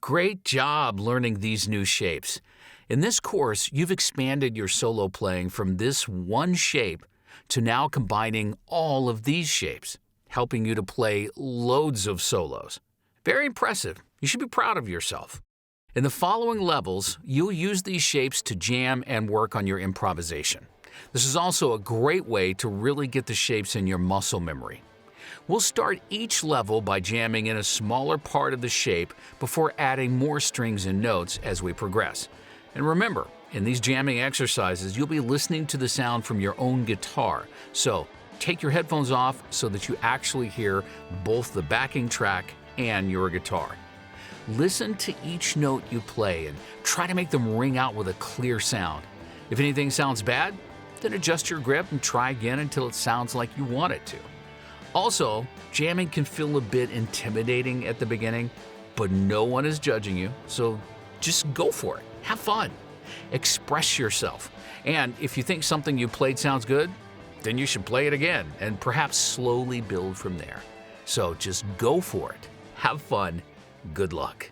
Great job learning these new shapes. In this course, you've expanded your solo playing from this one shape to now combining all of these shapes, helping you to play loads of solos. Very impressive. You should be proud of yourself. In the following levels, you'll use these shapes to jam and work on your improvisation. This is also a great way to really get the shapes in your muscle memory. We'll start each level by jamming in a smaller part of the shape before adding more strings and notes as we progress. And remember, in these jamming exercises, you'll be listening to the sound from your own guitar. So take your headphones off so that you actually hear both the backing track and your guitar. Listen to each note you play and try to make them ring out with a clear sound. If anything sounds bad, then adjust your grip and try again until it sounds like you want it to. Also, jamming can feel a bit intimidating at the beginning, but no one is judging you, so just go for it. Have fun. Express yourself. And if you think something you played sounds good, then you should play it again and perhaps slowly build from there. So just go for it. Have fun. Good luck.